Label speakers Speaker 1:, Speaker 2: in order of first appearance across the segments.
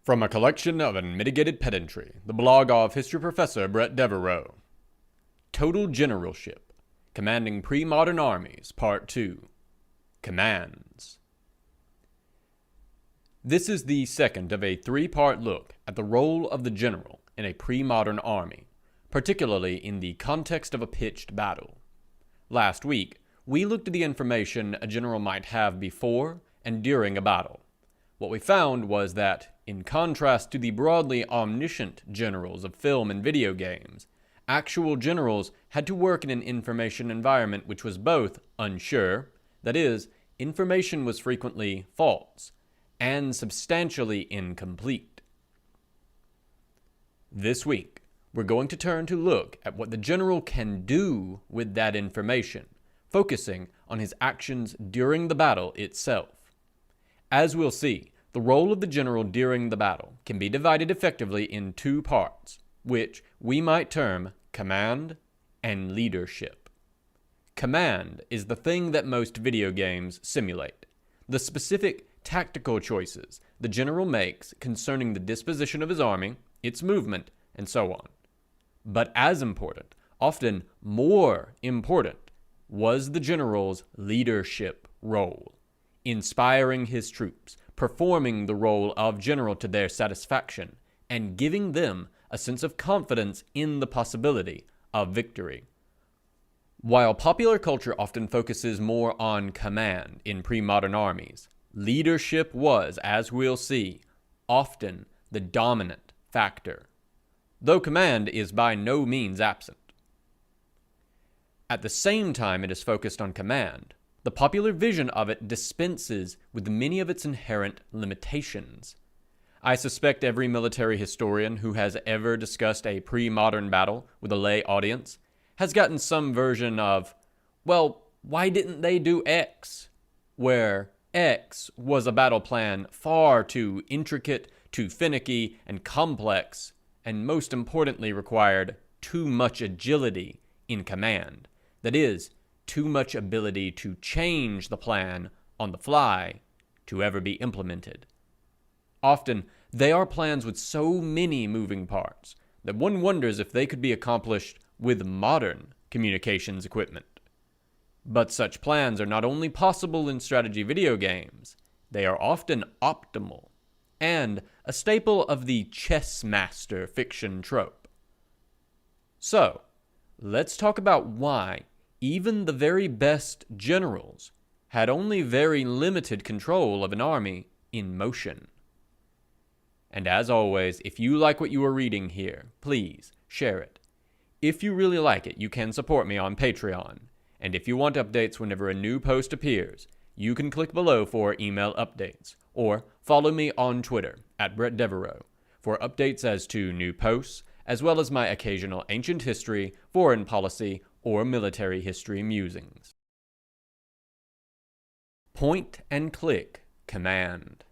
Speaker 1: From a collection of unmitigated pedantry, the blog of history professor Bret. Total Generalship, Commanding Pre-Modern Armies, Part 2. Commands. This is the second of a three-part look at the role of the general in a pre-modern army, particularly in the context of a pitched battle. Last week, we looked at the information a general might have before and during a battle. What we found was that, in contrast to the broadly omniscient generals of film and video games, actual generals had to work in an information environment which was both unsure, that is, information was frequently false, and substantially incomplete. This week, we're going to turn to look at what the general can do with that information, focusing on his actions during the battle itself. As we'll see, the role of the general during the battle can be divided effectively in two parts, which we might term command and leadership. Command is the thing that most video games simulate, the specific tactical choices the general makes concerning the disposition of his army, its movement, and so on. But as important, often more important, was the general's leadership role, inspiring his troops, performing the role of general to their satisfaction, and giving them a sense of confidence in the possibility of victory. While popular culture often focuses more on command in pre-modern armies, leadership was, as we'll see, often the dominant factor, though command is by no means absent. At the same time it is focused on command, the popular vision of it dispenses with many of its inherent limitations. I suspect every military historian who has ever discussed a pre-modern battle with a lay audience has gotten some version of, well, why didn't they do X? Where X was a battle plan far too intricate, too finicky, and complex, and most importantly required too much agility in command. That is, too much ability to change the plan on the fly to ever be implemented. Often, they are plans with so many moving parts that one wonders if they could be accomplished with modern communications equipment. But such plans are not only possible in strategy video games, they are often optimal and a staple of the chess master fiction trope. So, let's talk about why even the very best generals had only very limited control of an army in motion. And as always, if you like what you are reading here, please share it. If you really like it, you can support me on Patreon. And if you want updates whenever a new post appears, you can click below for email updates, or follow me on Twitter @Bret for updates as to new posts, as well as my occasional ancient history, foreign policy, or military history musings. Point and click command.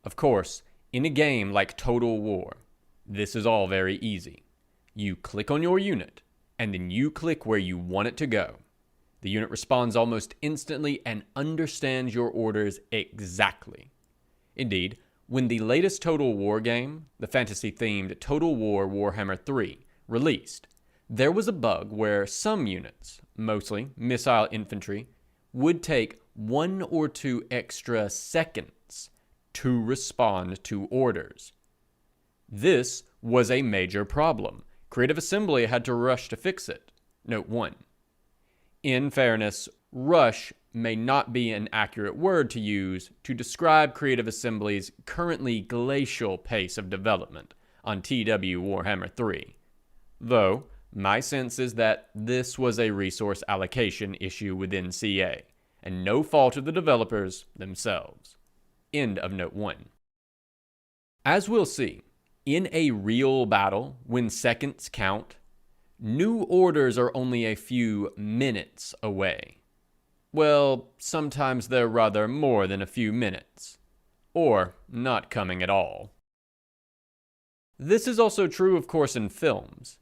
Speaker 1: Of course, in a game like Total War, this is all very easy. You click on your unit, and then you click where you want it to go. The unit responds almost instantly and understands your orders exactly. Indeed, when the latest Total War game, the fantasy-themed Total War Warhammer 3, released, there was a bug where some units, mostly missile infantry, would take 1 or 2 extra seconds to respond to orders. This was a major problem. Creative Assembly had to rush to fix it. Note 1. In fairness, rush may not be an accurate word to use to describe Creative Assembly's currently glacial pace of development on TW Warhammer 3, though my sense is that this was a resource allocation issue within CA, and no fault of the developers themselves. End of note 1. As we'll see, in a real battle, when seconds count, new orders are only a few minutes away. Well, sometimes they're rather more than a few minutes, or not coming at all. This is also true, of course, in films.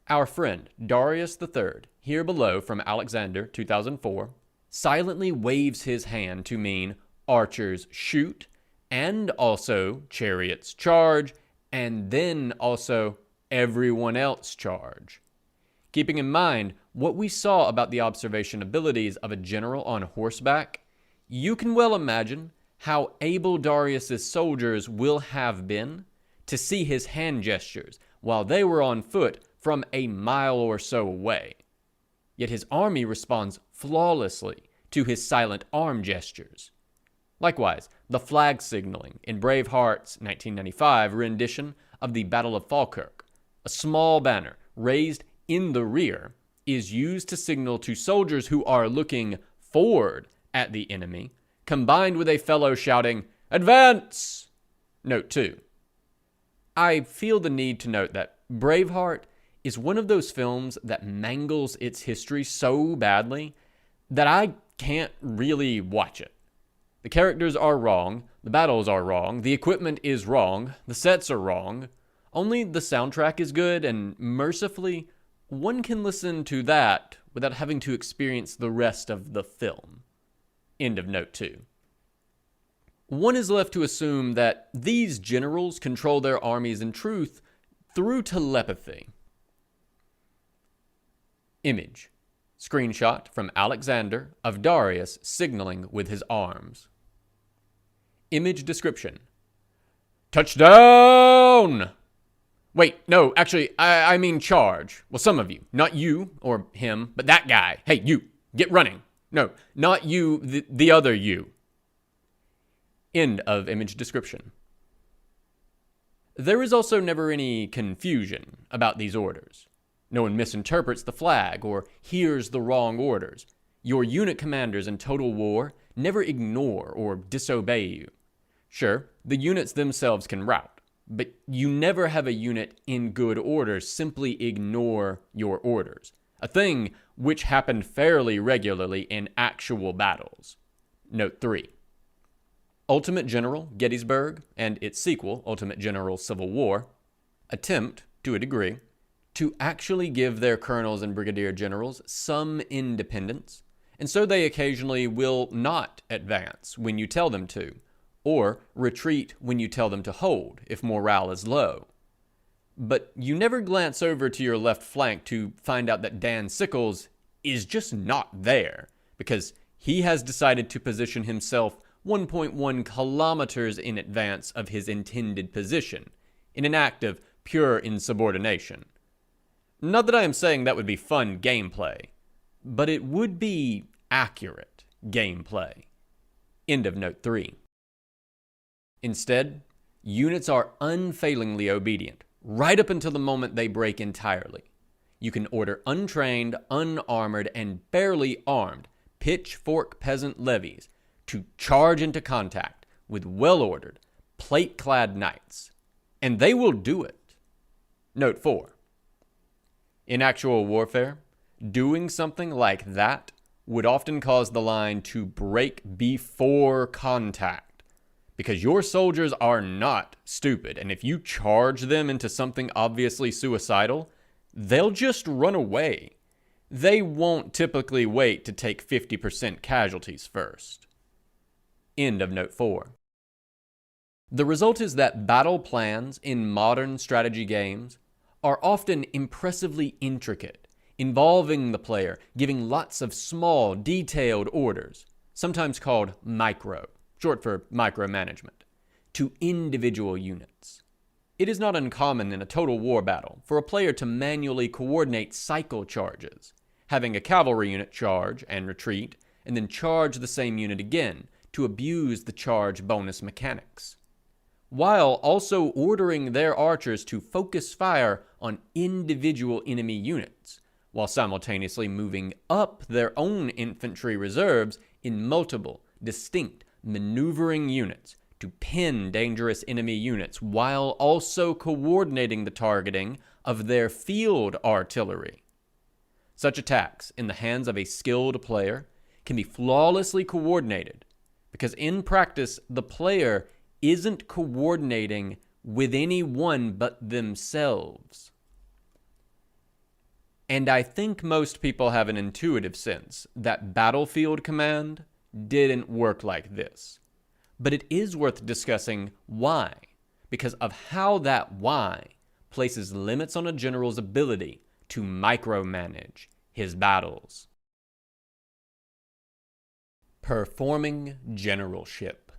Speaker 1: Our friend Darius III, here below from Alexander 2004, silently waves his hand to mean archers shoot and also chariots charge, and then also everyone else charge. Keeping in mind what we saw about the observation abilities of a general on horseback, you can well imagine how able Darius's soldiers will have been to see his hand gestures while they were on foot from a mile or so away. Yet his army responds flawlessly to his silent arm gestures. Likewise, the flag signaling in Braveheart's 1995 rendition of the Battle of Falkirk, a small banner raised in the rear, is used to signal to soldiers who are looking forward at the enemy, combined with a fellow shouting, "Advance!" Note 2. I feel the need to note that Braveheart is one of those films that mangles its history so badly that I can't really watch it. The characters are wrong, the battles are wrong, the equipment is wrong, the sets are wrong. Only the soundtrack is good, and mercifully, one can listen to that without having to experience the rest of the film. End of note 2. One is left to assume that these generals control their armies in truth through telepathy. Image. Screenshot from Alexander of Darius signaling with his arms. Image description. Touchdown! Wait, no, actually, I mean charge. Well, some of you. Not you or him, but that guy. Hey, you, get running. No, not you, the other you. End of image description. There is also never any confusion about these orders. No one misinterprets the flag or hears the wrong orders. Your unit commanders in Total War never ignore or disobey you. Sure, the units themselves can rout, but you never have a unit in good order simply ignore your orders, a thing which happened fairly regularly in actual battles. Note 3. Ultimate General Gettysburg and its sequel, Ultimate General Civil War, attempt, to a degree, to actually give their colonels and brigadier generals some independence, and so they occasionally will not advance when you tell them to, or retreat when you tell them to hold if morale is low. But you never glance over to your left flank to find out that Dan Sickles is just not there, because he has decided to position himself 1.1 kilometers in advance of his intended position, in an act of pure insubordination. Not that I am saying that would be fun gameplay, but it would be accurate gameplay. End of note 3. Instead, units are unfailingly obedient, right up until the moment they break entirely. You can order untrained, unarmored, and barely armed pitchfork peasant levies to charge into contact with well-ordered, plate-clad knights, and they will do it. Note 4. In actual warfare, doing something like that would often cause the line to break before contact, because your soldiers are not stupid, and if you charge them into something obviously suicidal, they'll just run away. They won't typically wait to take 50% casualties first. End of note 4. The result is that battle plans in modern strategy games are often impressively intricate, involving the player giving lots of small, detailed orders, sometimes called micro, short for micromanagement, to individual units. It is not uncommon in a total war battle for a player to manually coordinate cycle charges, having a cavalry unit charge and retreat, and then charge the same unit again to abuse the charge bonus mechanics, while also ordering their archers to focus fire on individual enemy units, while simultaneously moving up their own infantry reserves in multiple, distinct, maneuvering units to pin dangerous enemy units, while also coordinating the targeting of their field artillery. Such attacks in the hands of a skilled player can be flawlessly coordinated, because in practice, the player isn't coordinating with anyone but themselves. And I think most people have an intuitive sense that Battlefield Command didn't work like this. But it is worth discussing why, because of how that why places limits on a general's ability to micromanage his battles. Performing generalship.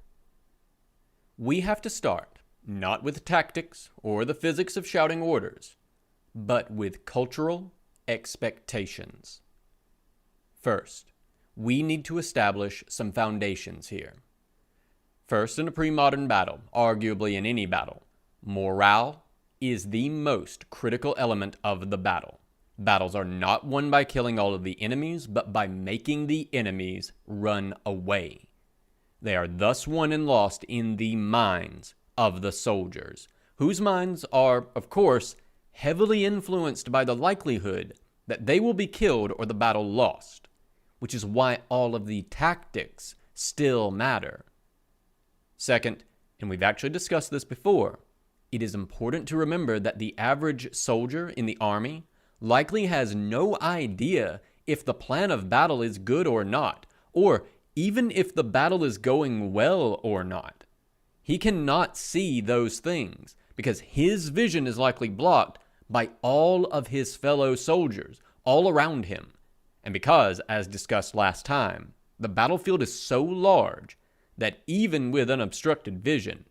Speaker 1: We have to start not with tactics or the physics of shouting orders, but with cultural expectations. First, we need to establish some foundations here. First, in a pre-modern battle, arguably in any battle, morale is the most critical element of the battle. Battles are not won by killing all of the enemies, but by making the enemies run away. They are thus won and lost in the minds of the soldiers, whose minds are, of course, heavily influenced by the likelihood that they will be killed or the battle lost, which is why all of the tactics still matter. Second, and we've actually discussed this before, it is important to remember that the average soldier in the army likely has no idea if the plan of battle is good or not, or even if the battle is going well or not. He cannot see those things because his vision is likely blocked by all of his fellow soldiers all around him. And because, as discussed last time, the battlefield is so large that even with unobstructed vision,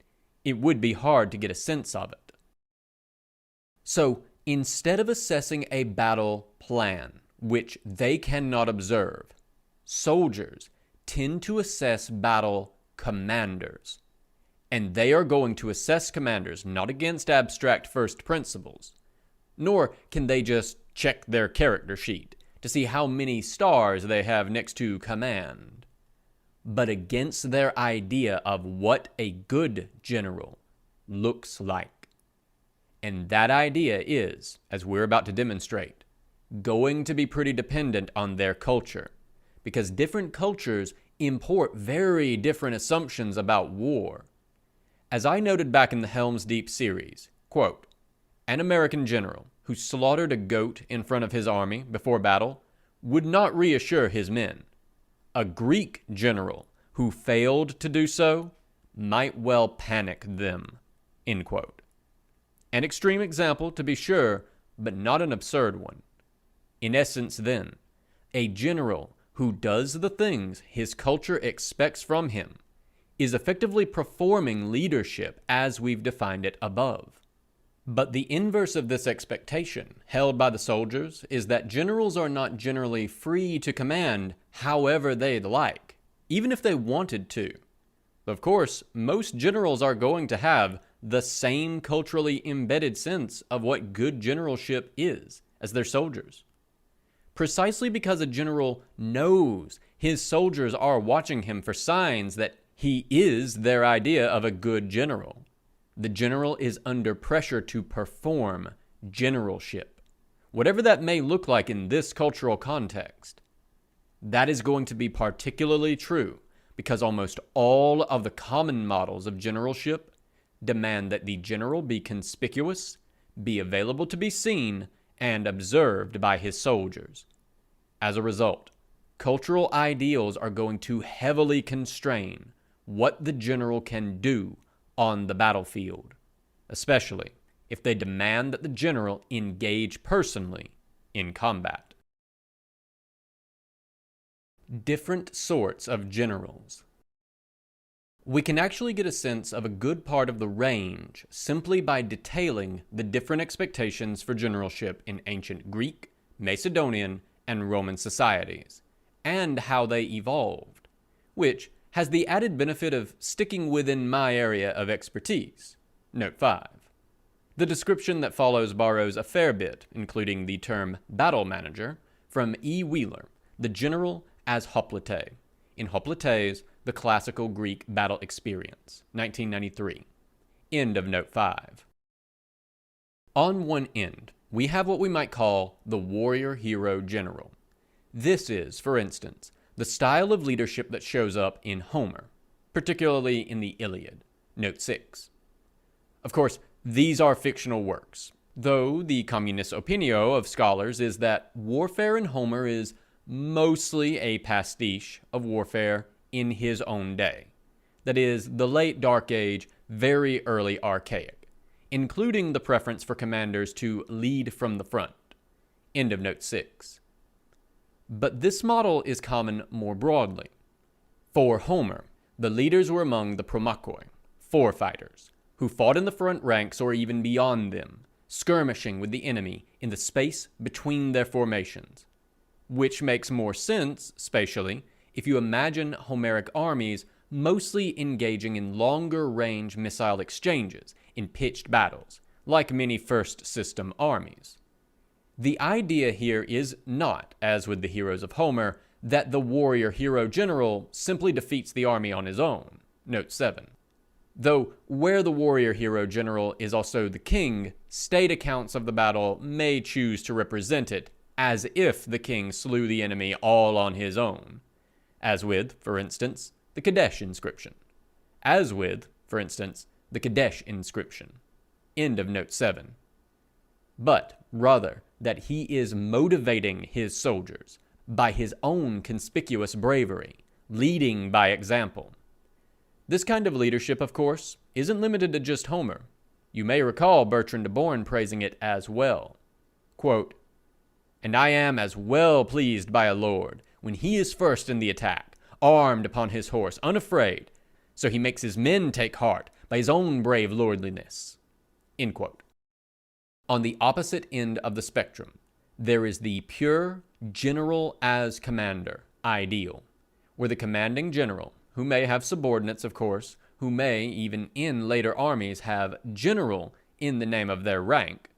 Speaker 1: it would be hard to get a sense of it. So, instead of assessing a battle plan, which they cannot observe, soldiers tend to assess battle commanders. And they are going to assess commanders not against abstract first principles, nor can they just check their character sheet to see how many stars they have next to command, but against their idea of what a good general looks like. And that idea is, as we're about to demonstrate, going to be pretty dependent on their culture, because different cultures import very different assumptions about war. As I noted back in the Helm's Deep series, quote, an American general who slaughtered a goat in front of his army before battle would not reassure his men. A Greek general who failed to do so might well panic them, end quote. An extreme example, to be sure, but not an absurd one. In essence, then, a general who does the things his culture expects from him is effectively performing leadership as we've defined it above. But the inverse of this expectation held by the soldiers is that generals are not generally free to command however they'd like, even if they wanted to. Of course, most generals are going to have the same culturally embedded sense of what good generalship is as their soldiers. Precisely because a general knows his soldiers are watching him for signs that he is their idea of a good general, the general is under pressure to perform generalship, whatever that may look like in this cultural context. That is going to be particularly true because almost all of the common models of generalship demand that the general be conspicuous, be available to be seen, and observed by his soldiers. As a result, cultural ideals are going to heavily constrain what the general can do on the battlefield, especially if they demand that the general engage personally in combat. Different sorts of generals. We can actually get a sense of a good part of the range simply by detailing the different expectations for generalship in ancient Greek, Macedonian, and Roman societies, and how they evolved, which has the added benefit of sticking within my area of expertise. Note 5. The description that follows borrows a fair bit, including the term battle manager, from E. Wheeler, The General as Hoplite, in Hoplites, The Classical Greek Battle Experience, 1993. End of Note 5. On one end, we have what we might call the warrior hero general. This is, for instance, the style of leadership that shows up in Homer, particularly in the Iliad, Note 6. Of course, these are fictional works, though the communis opinio of scholars is that warfare in Homer is mostly a pastiche of warfare in his own day. that is, the late Dark Age, very early Archaic, including the preference for commanders to lead from the front. End of note 6. But this model is common more broadly. For Homer, the leaders were among the promachoi, forefighters, who fought in the front ranks or even beyond them, skirmishing with the enemy in the space between their formations, which makes more sense, spatially, if you imagine Homeric armies mostly engaging in longer-range missile exchanges in pitched battles, like many First System armies. The idea here is not, as with the heroes of Homer, that the warrior hero general simply defeats the army on his own. Note 7. Though where the warrior hero general is also the king, state accounts of the battle may choose to represent it as if the king slew the enemy all on his own, as with, for instance, the Kadesh inscription. As with, for instance, the Kadesh inscription. End of note 7. But rather that he is motivating his soldiers by his own conspicuous bravery, leading by example. This kind of leadership, of course, isn't limited to just Homer. You may recall Bertrand de Born praising it as well. Quote, "And I am as well pleased by a lord when he is first in the attack, armed upon his horse, unafraid, so he makes his men take heart by his own brave lordliness." End quote. On the opposite end of the spectrum, there is the pure general as commander ideal, where the commanding general, who may have subordinates, of course, who may, even in later armies, have general in the name of their rank,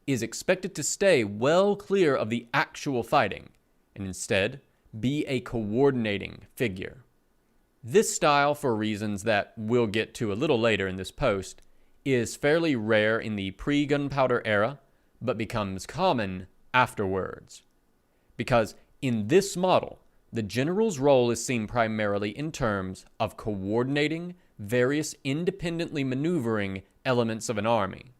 Speaker 1: is expected to stay well clear of the actual fighting, and instead be a coordinating figure. This style, for reasons that we'll get to a little later in this post, is fairly rare in the pre-gunpowder era, but becomes common afterwards. Because in this model, the general's role is seen primarily in terms of coordinating various independently maneuvering elements of an army.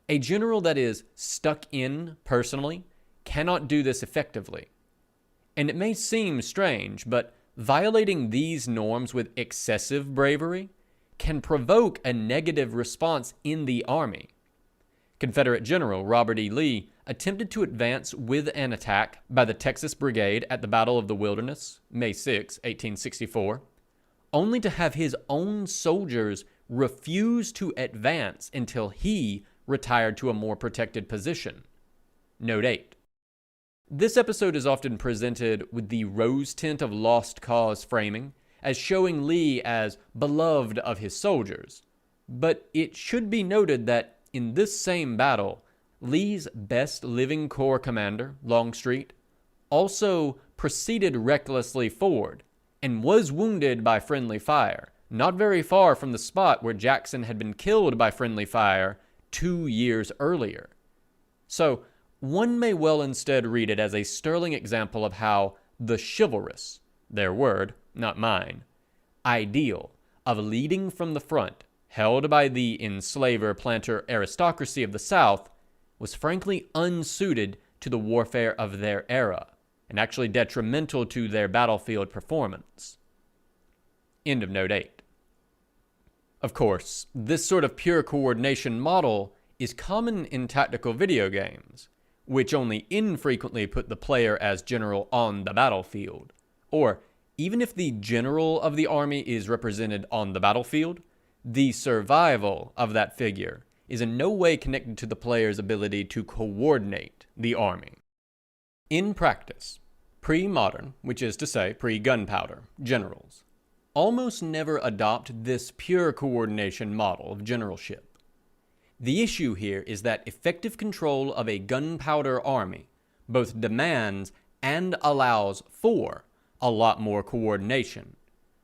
Speaker 1: A general that is stuck in personally cannot do this effectively. And it may seem strange, but violating these norms with excessive bravery can provoke a negative response in the army. Confederate General Robert E. Lee attempted to advance with an attack by the Texas Brigade at the Battle of the Wilderness, May 6, 1864, only to have his own soldiers refuse to advance until he retired to a more protected position. Note 8. This episode is often presented with the rose tint of Lost Cause framing, as showing Lee as beloved of his soldiers. But it should be noted that in this same battle, Lee's best living corps commander, Longstreet, also proceeded recklessly forward and was wounded by friendly fire, not very far from the spot where Jackson had been killed by friendly fire 2 years earlier. So, one may well instead read it as a sterling example of how the chivalrous, their word, not mine, ideal of leading from the front, held by the enslaver-planter aristocracy of the South, was frankly unsuited to the warfare of their era, and actually detrimental to their battlefield performance. End of note 8. Of course, this sort of pure coordination model is common in tactical video games, which only infrequently put the player as general on the battlefield. Or, even if the general of the army is represented on the battlefield, the survival of that figure is in no way connected to the player's ability to coordinate the army. In practice, pre-modern, which is to say pre-gunpowder, generals almost never adopt this pure coordination model of generalship. The issue here is that effective control of a gunpowder army both demands and allows for a lot more coordination.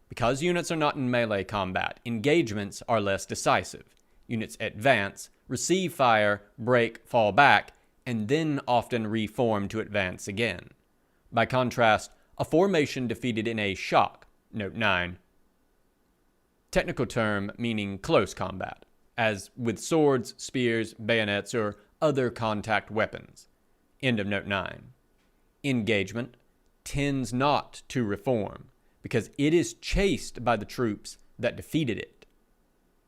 Speaker 1: Because units are not in melee combat, engagements are less decisive. Units advance, receive fire, break, fall back, and then often reform to advance again. By contrast, a formation defeated in a shock, note 9, technical term meaning close combat, as with swords, spears, bayonets, or other contact weapons, end of note 9. Engagement tends not to reform, because it is chased by the troops that defeated it,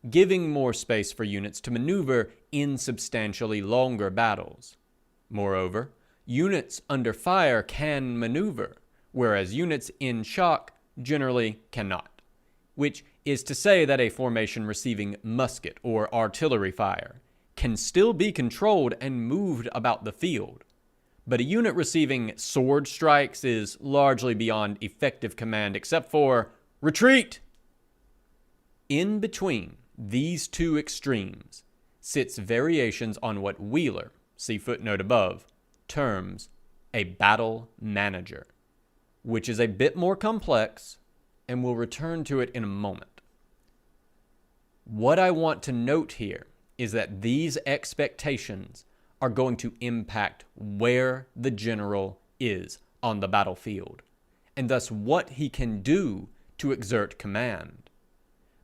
Speaker 1: giving more space for units to maneuver in substantially longer battles. Moreover, units under fire can maneuver, whereas units in shock generally cannot, which is to say that a formation receiving musket or artillery fire can still be controlled and moved about the field, but a unit receiving sword strikes is largely beyond effective command except for retreat. In between these two extremes sits variations on what Wheeler, see footnote above, terms a battle manager, which is a bit more complex, and we'll return to it in a moment. What I want to note here is that these expectations are going to impact where the general is on the battlefield, and thus what he can do to exert command.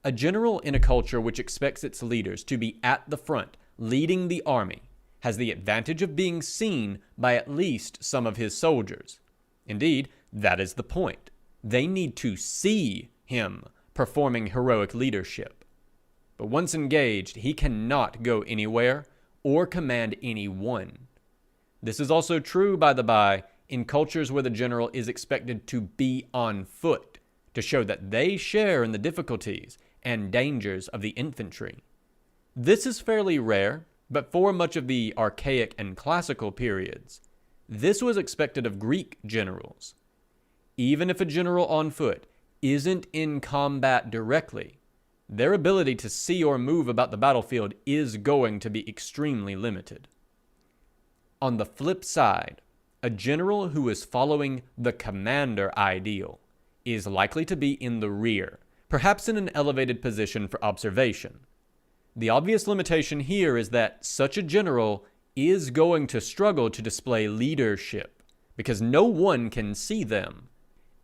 Speaker 1: A general in a culture which expects its leaders to be at the front leading the army has the advantage of being seen by at least some of his soldiers. Indeed, that is the point. They need to see him performing heroic leadership. But once engaged, he cannot go anywhere or command anyone. This is also true, by the by, in cultures where the general is expected to be on foot to show that they share in the difficulties and dangers of the infantry. This is fairly rare, but for much of the archaic and classical periods, this was expected of Greek generals. Even if a general on foot isn't in combat directly, their ability to see or move about the battlefield is going to be extremely limited. On the flip side, a general who is following the commander ideal is likely to be in the rear, perhaps in an elevated position for observation. The obvious limitation here is that such a general is going to struggle to display leadership because no one can see them.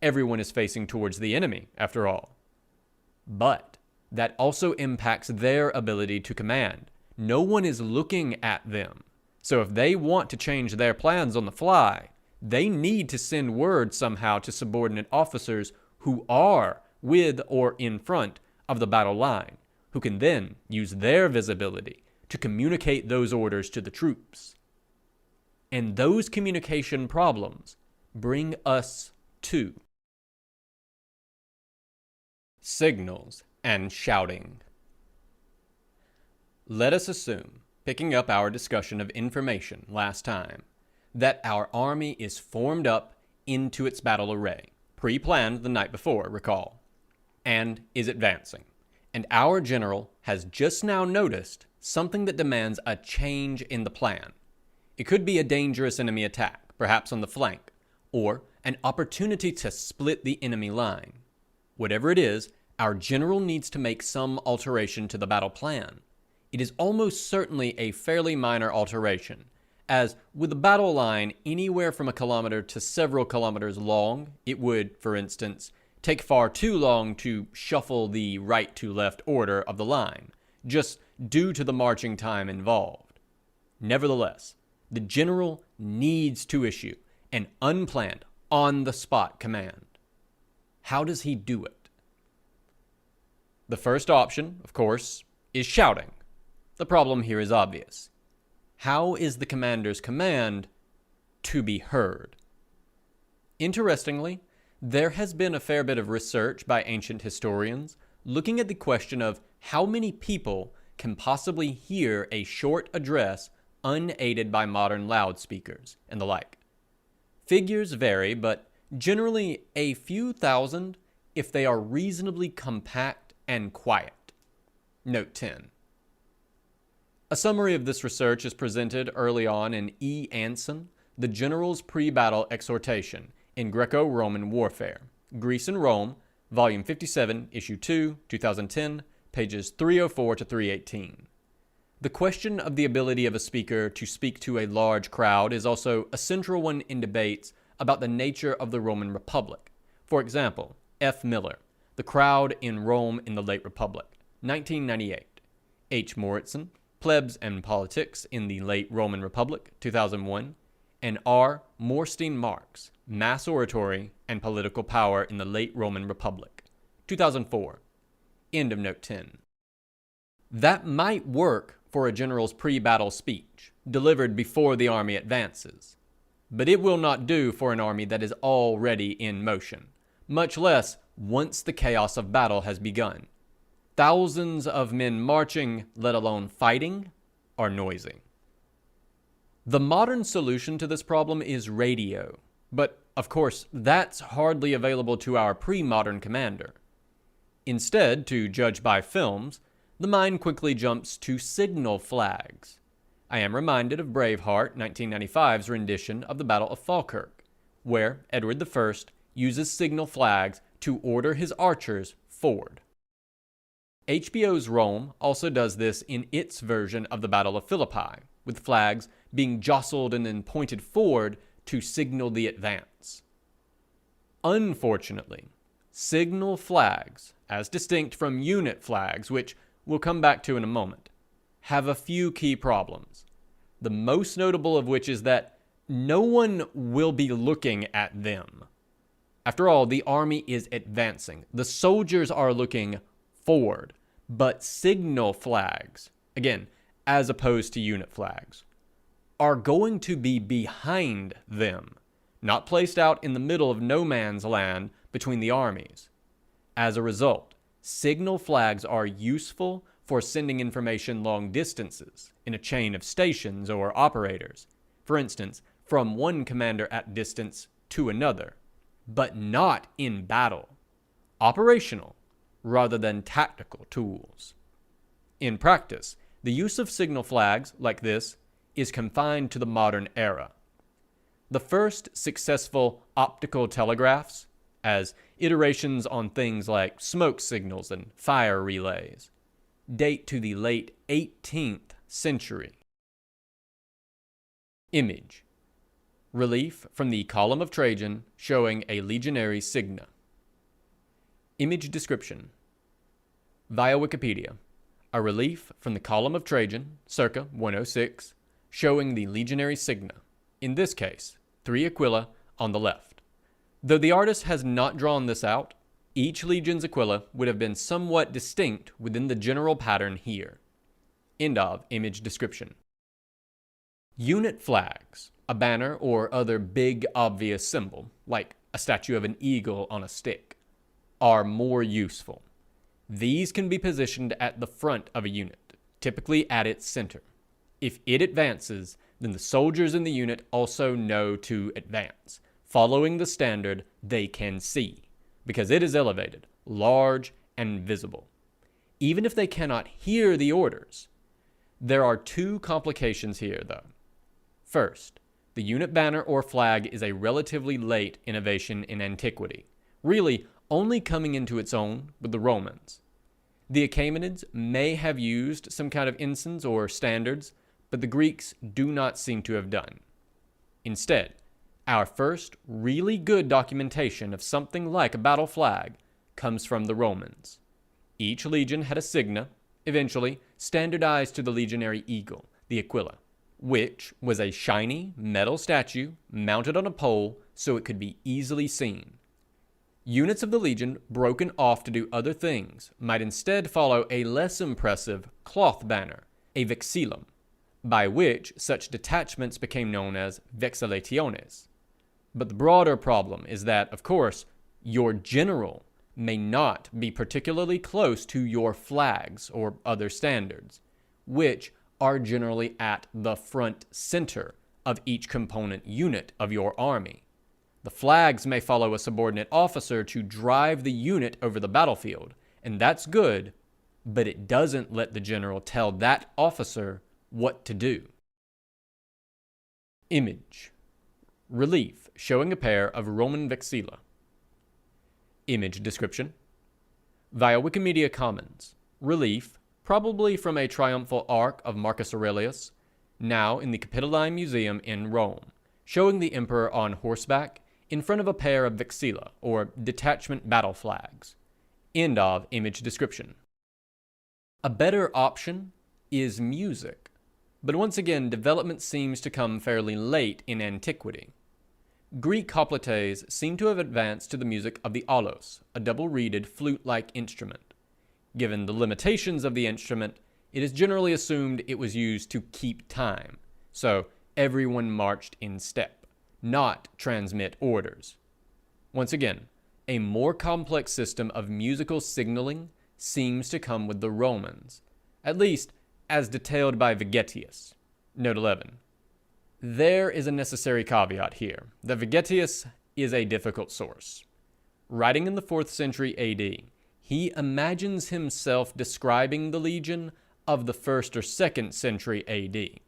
Speaker 1: Everyone is facing towards the enemy, after all. But that also impacts their ability to command. No one is looking at them. So if they want to change their plans on the fly, they need to send word somehow to subordinate officers who are with or in front of the battle line, who can then use their visibility to communicate those orders to the troops. And those communication problems bring us to signals and shouting. Let us assume, picking up our discussion of information last time, that our army is formed up into its battle array, pre-planned the night before, recall, and is advancing. And our general has just now noticed something that demands a change in the plan. It could be a dangerous enemy attack, perhaps on the flank, or an opportunity to split the enemy line. Whatever it is, our general needs to make some alteration to the battle plan. It is almost certainly a fairly minor alteration, as with a battle line anywhere from a kilometer to several kilometers long, it would, for instance, take far too long to shuffle the right to left order of the line, just due to the marching time involved. Nevertheless, the general needs to issue an unplanned, on-the-spot command. How does he do it? The first option, of course, is shouting. The problem here is obvious. How is the commander's command to be heard? Interestingly, there has been a fair bit of research by ancient historians looking at the question of how many people can possibly hear a short address unaided by modern loudspeakers and the like. Figures vary, but generally a few thousand if they are reasonably compact and quiet. Note 10. A summary of this research is presented early on in E. Anson, The General's Pre-Battle Exhortation in Greco-Roman Warfare, Greece and Rome, Volume 57, Issue 2, 2010, pages 304 to 318. The question of the ability of a speaker to speak to a large crowd is also a central one in debates about the nature of the Roman Republic. For example, F. Miller, The Crowd in Rome in the Late Republic, 1998. H. Moritzen, Plebs and Politics in the Late Roman Republic, 2001. And R. Morstein Marx, Mass Oratory and Political Power in the Late Roman Republic, 2004. End of note 10. That might work for a general's pre-battle speech, delivered before the army advances, but it will not do for an army that is already in motion, much less once the chaos of battle has begun. Thousands of men marching, let alone fighting, are noisy. The modern solution to this problem is radio, but of course that's hardly available to our pre-modern commander. Instead, to judge by films, the mind quickly jumps to signal flags. I am reminded of Braveheart 1995's rendition of the Battle of Falkirk, where Edward I uses signal flags to order his archers forward. HBO's Rome also does this in its version of the Battle of Philippi, with flags being jostled and then pointed forward to signal the advance. Unfortunately, signal flags, as distinct from unit flags, which we'll come back to in a moment, have a few key problems. The most notable of which is that no one will be looking at them. After all, the army is advancing. The soldiers are looking forward, but signal flags, again, as opposed to unit flags, are going to be behind them, not placed out in the middle of no man's land between the armies. As a result, signal flags are useful for sending information long distances in a chain of stations or operators, for instance, from one commander at distance to another, but not in battle. Operational rather than tactical tools. In practice, the use of signal flags like this is confined to the modern era. The first successful optical telegraphs, as iterations on things like smoke signals and fire relays, date to the late 18th century. Image. Relief from the Column of Trajan showing a legionary signa. Image description. Via Wikipedia, a relief from the Column of Trajan, circa 106, showing the legionary signa, in this case, 3 Aquila on the left. Though the artist has not drawn this out, each legion's Aquila would have been somewhat distinct within the general pattern here. End of image description. Unit flags, a banner or other big obvious symbol, like a statue of an eagle on a stick, are more useful. These can be positioned at the front of a unit, typically at its center. If it advances, then the soldiers in the unit also know to advance, following the standard they can see, because it is elevated, large, and visible. Even if they cannot hear the orders. There are 2 complications here, though. First, the unit banner or flag is a relatively late innovation in antiquity, really only coming into its own with the Romans. The Achaemenids may have used some kind of ensigns or standards, but the Greeks do not seem to have done. Instead, our first really good documentation of something like a battle flag comes from the Romans. Each legion had a signa, eventually standardized to the legionary eagle, the Aquila, which was a shiny metal statue mounted on a pole so it could be easily seen. Units of the legion broken off to do other things might instead follow a less impressive cloth banner, a vexillum, by which such detachments became known as vexellationes. But the broader problem is that, of course, your general may not be particularly close to your flags or other standards, which are generally at the front center of each component unit of your army. The flags may follow a subordinate officer to drive the unit over the battlefield, and that's good, but it doesn't let the general tell that officer what to do. Image. Relief showing a pair of Roman vexilla. Image description. Via Wikimedia Commons. Relief, probably from a triumphal arch of Marcus Aurelius, now in the Capitoline Museum in Rome, showing the emperor on horseback in front of a pair of vexilla, or detachment battle flags. End of image description. A better option is music, but once again development seems to come fairly late in antiquity. Greek hoplites seem to have advanced to the music of the aulos, a double-reeded flute-like instrument. Given the limitations of the instrument, it is generally assumed it was used to keep time, so everyone marched in step, not transmit orders. Once again, a more complex system of musical signaling seems to come with the Romans, at least as detailed by Vegetius. Note 11. There is a necessary caveat here, that Vegetius is a difficult source. Writing in the 4th century AD, he imagines himself describing the legion of the 1st or 2nd century AD,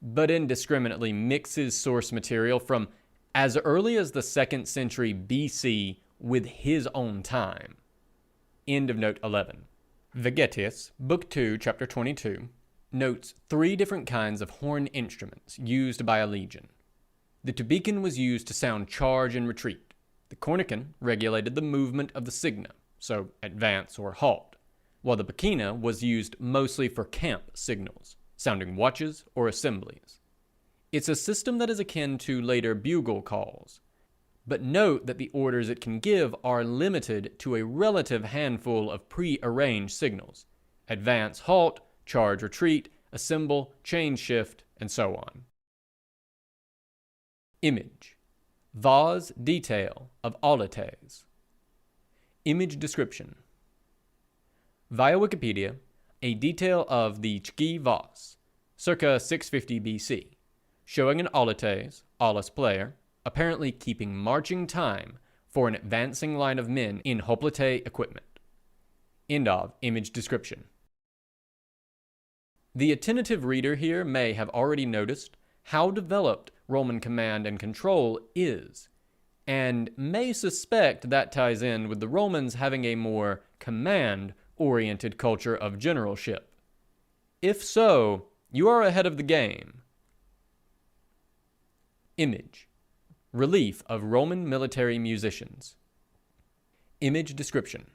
Speaker 1: but indiscriminately mixes source material from as early as the 2nd century BC with his own time. End of note 11. Vegetius, Book 2, Chapter 22, notes 3 different kinds of horn instruments used by a legion. The tubican was used to sound charge and retreat. The cornican regulated the movement of the signa, so advance or halt, while the bacchina was used mostly for camp signals, sounding watches or assemblies. It's a system that is akin to later bugle calls, but note that the orders it can give are limited to a relative handful of pre-arranged signals: advance, halt, charge, retreat, assemble, change, shift, and so on. Image. Vase detail of auletes. Image description. Via Wikipedia, a detail of the Chgi vase, circa 650 BC, showing an auletes, aulos player, apparently keeping marching time for an advancing line of men in hoplite equipment. End of image description. The attentive reader here may have already noticed how developed Roman command and control is, and may suspect that ties in with the Romans having a more command-oriented culture of generalship. If so, you are ahead of the game. Image. Relief of Roman military musicians. Image description.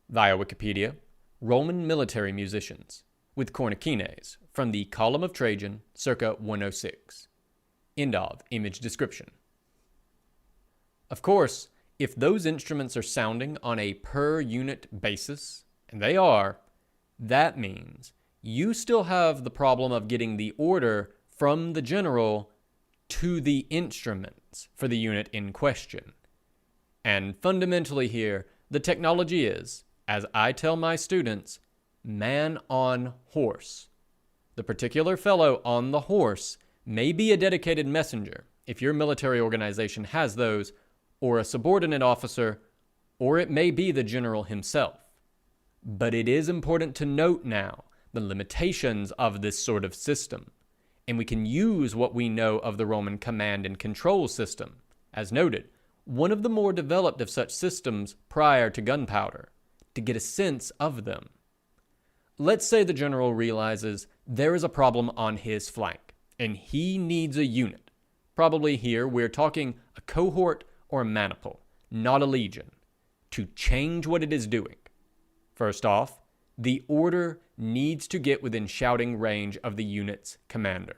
Speaker 1: Via Wikipedia, Roman military musicians, with cornicines, from the Column of Trajan, circa 106. End of image description. Of course, if those instruments are sounding on a per unit basis, and they are, that means you still have the problem of getting the order from the general to the instruments for the unit in question. And fundamentally here, the technology is, as I tell my students, man on horse. The particular fellow on the horse may be a dedicated messenger, if your military organization has those, or a subordinate officer, or it may be the general himself. But it is important to note now the limitations of this sort of system, and we can use what we know of the Roman command and control system, as noted, one of the more developed of such systems prior to gunpowder, to get a sense of them. Let's say the general realizes there is a problem on his flank, and he needs a unit. Probably here we're talking a cohort or a maniple, not a legion, to change what it is doing. First off, the order needs to get within shouting range of the unit's commander,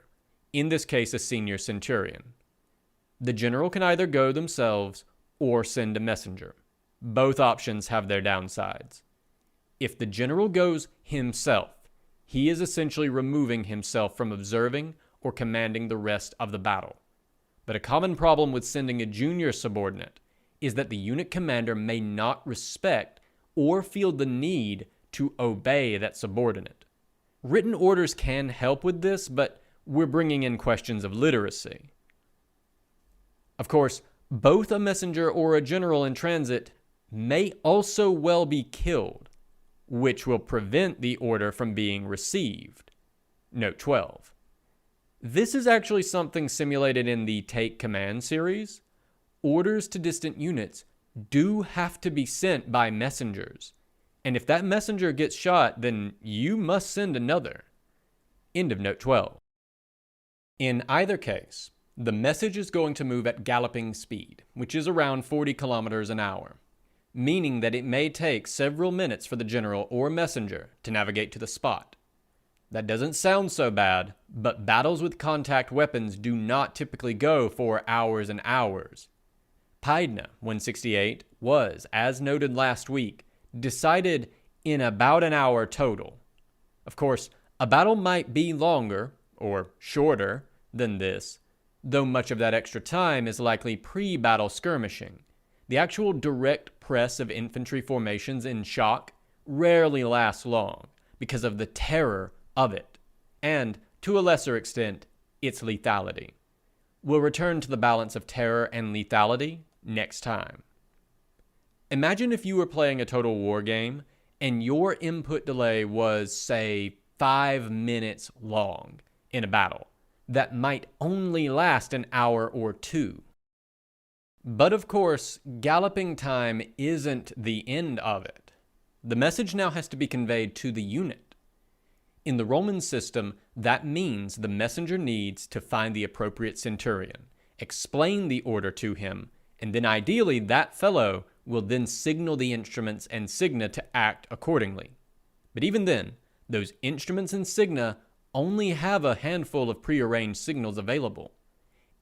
Speaker 1: in this case a senior centurion. The general can either go themselves or send a messenger. Both options have their downsides. If the general goes himself, he is essentially removing himself from observing or commanding the rest of the battle. But a common problem with sending a junior subordinate is that the unit commander may not respect or feel the need to obey that subordinate. Written orders can help with this, but we're bringing in questions of literacy. Of course, both a messenger or a general in transit may also well be killed, which will prevent the order from being received. Note 12. This is actually something simulated in the Take Command series. Orders to distant units do have to be sent by messengers, and if that messenger gets shot, then you must send another. End of note 12. In either case, the message is going to move at galloping speed, which is around 40 kilometers an hour, meaning that it may take several minutes for the general or messenger to navigate to the spot. That doesn't sound so bad, but battles with contact weapons do not typically go for hours and hours. Pydna 168 was, as noted last week, decided in about an hour total. Of course, a battle might be longer or shorter than this, though much of that extra time is likely pre-battle skirmishing. The actual direct press of infantry formations in shock rarely lasts long because of the terror of it, and, to a lesser extent, its lethality. We'll return to the balance of terror and lethality next time. Imagine if you were playing a Total War game and your input delay was, say, 5 minutes long in a battle that might only last an hour or two. But of course, galloping time isn't the end of it. The message now has to be conveyed to the unit. In the Roman system, that means the messenger needs to find the appropriate centurion, explain the order to him, and then ideally that fellow will then signal the instruments and signa to act accordingly. But even then, those instruments and signa only have a handful of prearranged signals available.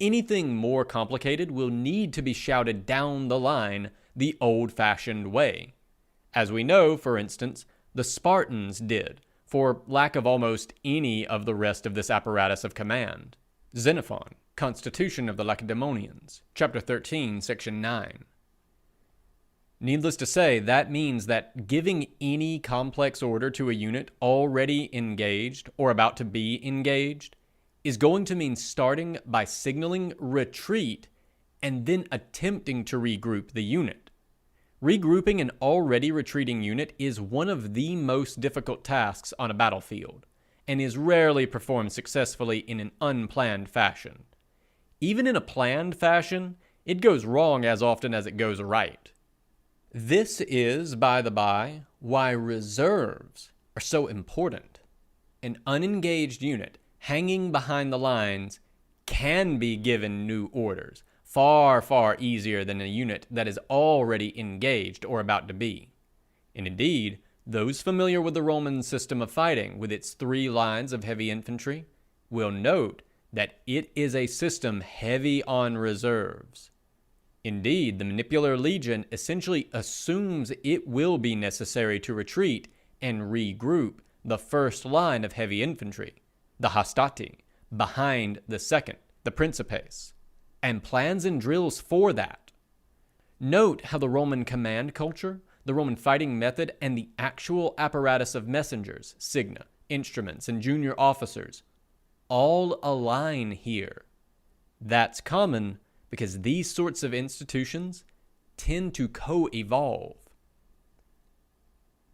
Speaker 1: Anything more complicated will need to be shouted down the line the old-fashioned way. As we know, for instance, the Spartans did, for lack of almost any of the rest of this apparatus of command. Xenophon, Constitution of the Lacedaemonians, chapter 13, section 9. Needless to say, that means that giving any complex order to a unit already engaged or about to be engaged is going to mean starting by signaling retreat and then attempting to regroup the unit. Regrouping an already retreating unit is one of the most difficult tasks on a battlefield, and is rarely performed successfully in an unplanned fashion. Even in a planned fashion, it goes wrong as often as it goes right. This is, by the by, why reserves are so important. An unengaged unit hanging behind the lines can be given new orders, far, far easier than a unit that is already engaged or about to be. And indeed, those familiar with the Roman system of fighting with its 3 lines of heavy infantry will note that it is a system heavy on reserves. Indeed, the Manipular Legion essentially assumes it will be necessary to retreat and regroup the first line of heavy infantry, the hastati, behind the second, the principes, and plans and drills for that. Note how the Roman command culture, the Roman fighting method, and the actual apparatus of messengers, signa, instruments, and junior officers all align here. That's common because these sorts of institutions tend to co-evolve.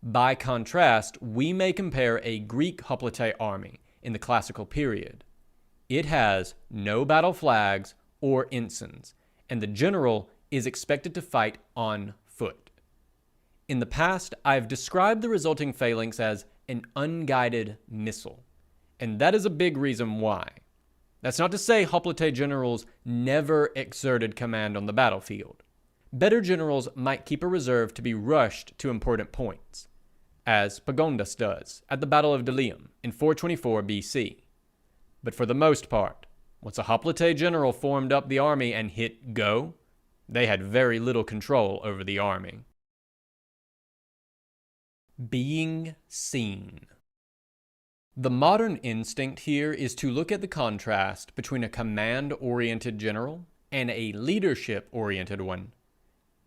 Speaker 1: By contrast, we may compare a Greek hoplite army in the classical period. It has no battle flags or ensigns, and the general is expected to fight on foot. In the past, I've described the resulting phalanx as an unguided missile, and that is a big reason why. That's not to say hoplite generals never exerted command on the battlefield. Better generals might keep a reserve to be rushed to important points, as Pagondas does at the Battle of Delium in 424 BC. But for the most part, once a hoplite general formed up the army and hit go, they had very little control over the army. Being seen. The modern instinct here is to look at the contrast between a command-oriented general and a leadership-oriented one,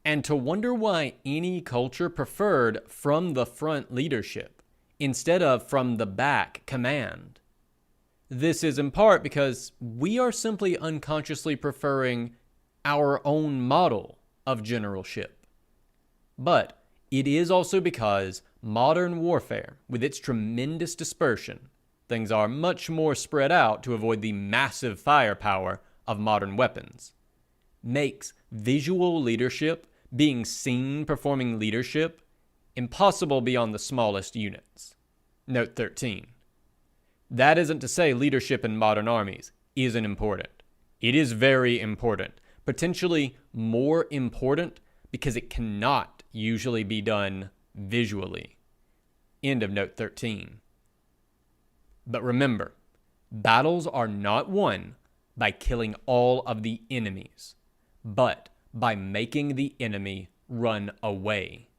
Speaker 1: and to wonder why any culture preferred from the front leadership instead of from the back command. This is in part because we are simply unconsciously preferring our own model of generalship. But it is also because modern warfare, with its tremendous dispersion, things are much more spread out to avoid the massive firepower of modern weapons, makes visual leadership, being seen performing leadership, impossible beyond the smallest units. Note 13. That isn't to say leadership in modern armies isn't important. It is very important, potentially more important because it cannot usually be done visually. End of note 13. But remember, battles are not won by killing all of the enemies, but by making the enemy run away.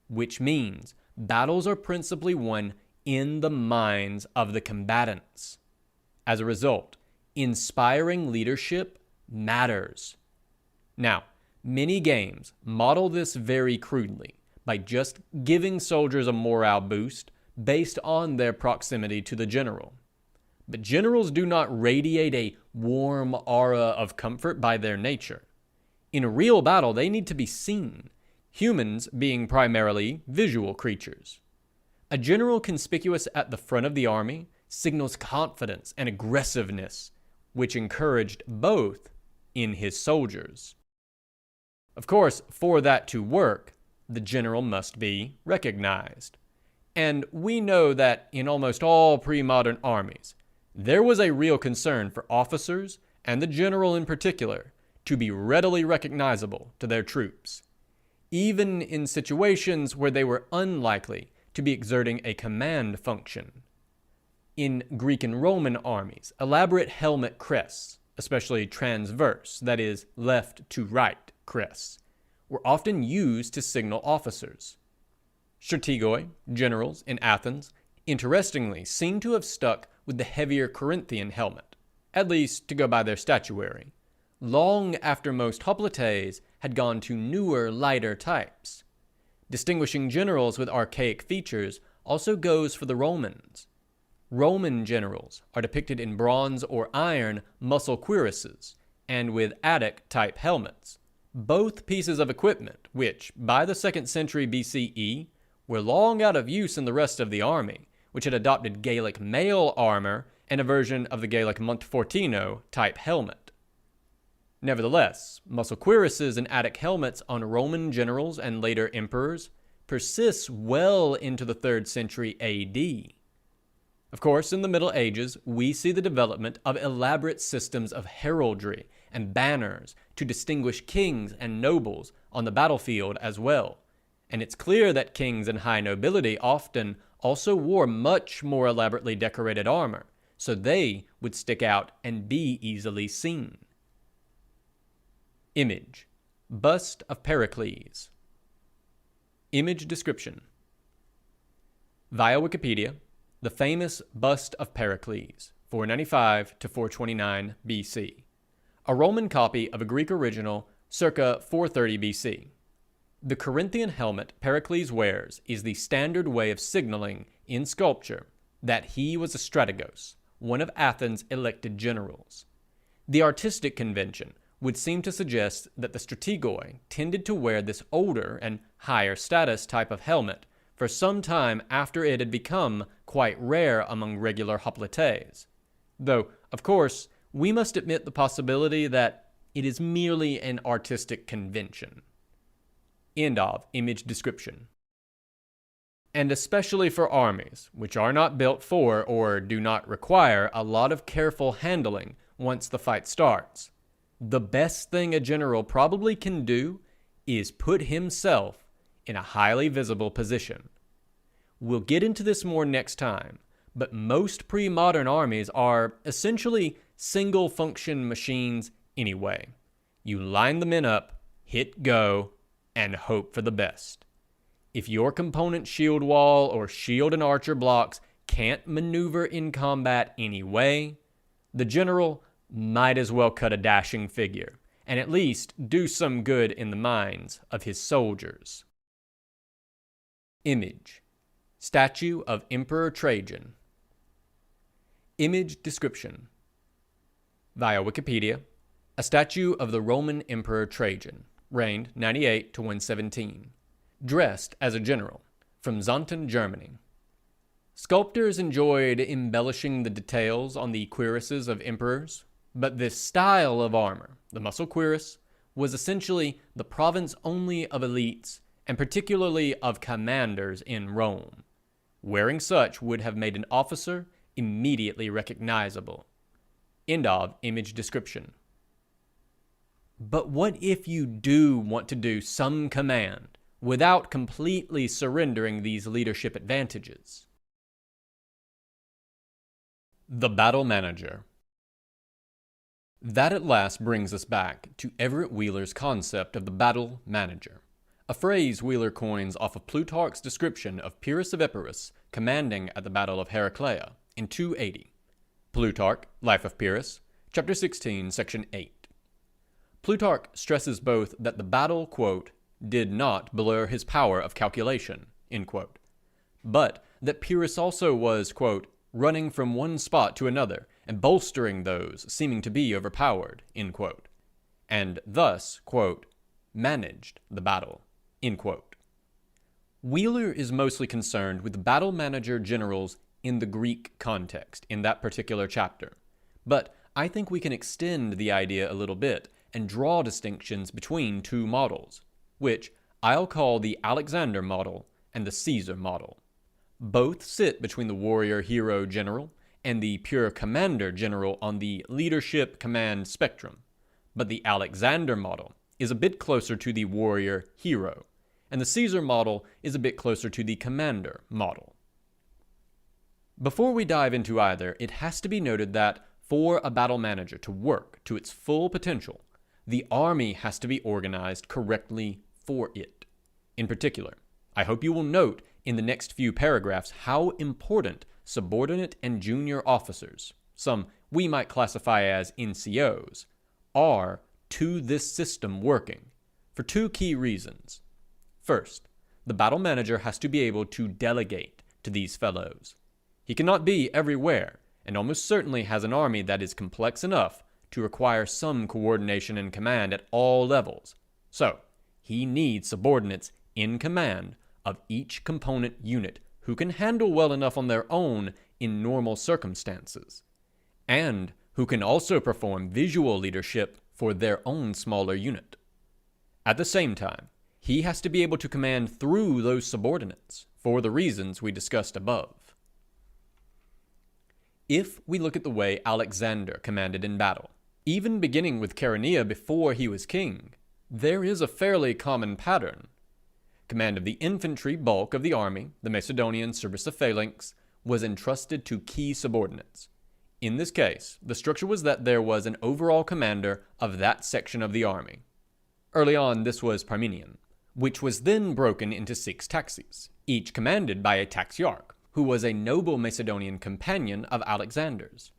Speaker 1: Which means battles are principally won in the minds of the combatants. As a result, inspiring leadership matters. Now, many games model this very crudely by just giving soldiers a morale boost based on their proximity to the general. But generals do not radiate a warm aura of comfort by their nature. In a real battle, they need to be seen, humans being primarily visual creatures. A general conspicuous at the front of the army signals confidence and aggressiveness, which encouraged both in his soldiers. Of course, for that to work, the general must be recognized. And we know that in almost all pre-modern armies, there was a real concern for officers, and the general in particular, to be readily recognizable to their troops, even in situations where they were unlikely to be exerting a command function. In Greek and Roman armies, elaborate helmet crests, especially transverse, that is, left to right crests, were often used to signal officers. Strategoi, generals in Athens, interestingly seem to have stuck with the heavier Corinthian helmet, at least to go by their statuary, long after most hoplites had gone to newer, lighter types. Distinguishing generals with archaic features also goes for the Romans. Roman generals are depicted in bronze or iron muscle cuirasses and with Attic-type helmets, both pieces of equipment which, by the 2nd century BCE, were long out of use in the rest of the army, which had adopted Gallic mail armor and a version of the Gallic Montfortino type helmet. Nevertheless, muscle cuirasses and Attic helmets on Roman generals and later emperors persists well into the 3rd century AD. Of course, in the Middle Ages, we see the development of elaborate systems of heraldry and banners to distinguish kings and nobles on the battlefield as well. And it's clear that kings and high nobility often also wore much more elaborately decorated armor, so they would stick out and be easily seen. Image: Bust of Pericles. Image description. Via Wikipedia, the famous Bust of Pericles, 495 to 429 BC, a Roman copy of a Greek original circa 430 BC. The Corinthian helmet Pericles wears is the standard way of signaling in sculpture that he was a strategos, one of Athens' elected generals. The artistic convention would seem to suggest that the strategoi tended to wear this older and higher status type of helmet for some time after it had become quite rare among regular hoplites. Though, of course, we must admit the possibility that it is merely an artistic convention. End of image description. And especially for armies, which are not built for or do not require a lot of careful handling once the fight starts, the best thing a general probably can do is put himself in a highly visible position. We'll get into this more next time, but most pre-modern armies are essentially single-function machines anyway. You line the men up, hit go, and hope for the best. If your component shield wall or shield and archer blocks can't maneuver in combat anyway, the general might as well cut a dashing figure and at least do some good in the minds of his soldiers. Image: Statue of Emperor Trajan. Image description. Via Wikipedia, a statue of the Roman Emperor Trajan, reigned 98 to 117, dressed as a general, from Xanten, Germany. Sculptors enjoyed embellishing the details on the cuirasses of emperors, but this style of armor, the muscle cuirass, was essentially the province only of elites, and particularly of commanders in Rome. Wearing such would have made an officer immediately recognizable. End of image description. But what if you do want to do some command without completely surrendering these leadership advantages? The Battle Manager. That at last brings us back to Everett Wheeler's concept of the battle manager, a phrase Wheeler coins off of Plutarch's description of Pyrrhus of Epirus commanding at the Battle of Heraclea in 280. Plutarch, Life of Pyrrhus, chapter 16, section 8. Plutarch stresses both that the battle, quote, did not blur his power of calculation, end quote, but that Pyrrhus also was, quote, running from one spot to another and bolstering those seeming to be overpowered, end quote, and thus, quote, managed the battle, end quote. Wheeler is mostly concerned with battle manager generals in the Greek context in that particular chapter, but I think we can extend the idea a little bit and draw distinctions between two models, which I'll call the Alexander model and the Caesar model. Both sit between the warrior hero general and the pure commander general on the leadership command spectrum, but the Alexander model is a bit closer to the warrior hero, and the Caesar model is a bit closer to the commander model. Before we dive into either, it has to be noted that for a battle manager to work to its full potential, the army has to be organized correctly for it. In particular, I hope you will note in the next few paragraphs how important subordinate and junior officers, some we might classify as NCOs, are to this system working, for two key reasons. First, the battle manager has to be able to delegate to these fellows. He cannot be everywhere, and almost certainly has an army that is complex enough to require some coordination and command at all levels. So, he needs subordinates in command of each component unit who can handle well enough on their own in normal circumstances, and who can also perform visual leadership for their own smaller unit. At the same time, he has to be able to command through those subordinates for the reasons we discussed above. If we look at the way Alexander commanded in battle, even beginning with Chaeronea before he was king, there is a fairly common pattern. Command of the infantry bulk of the army, the Macedonian Subrisa phalanx, was entrusted to key subordinates. In this case, the structure was that there was an overall commander of that section of the army. Early on, this was Parmenion, which was then broken into 6 taxis, each commanded by a taxiarch, who was a noble Macedonian companion of Alexander's.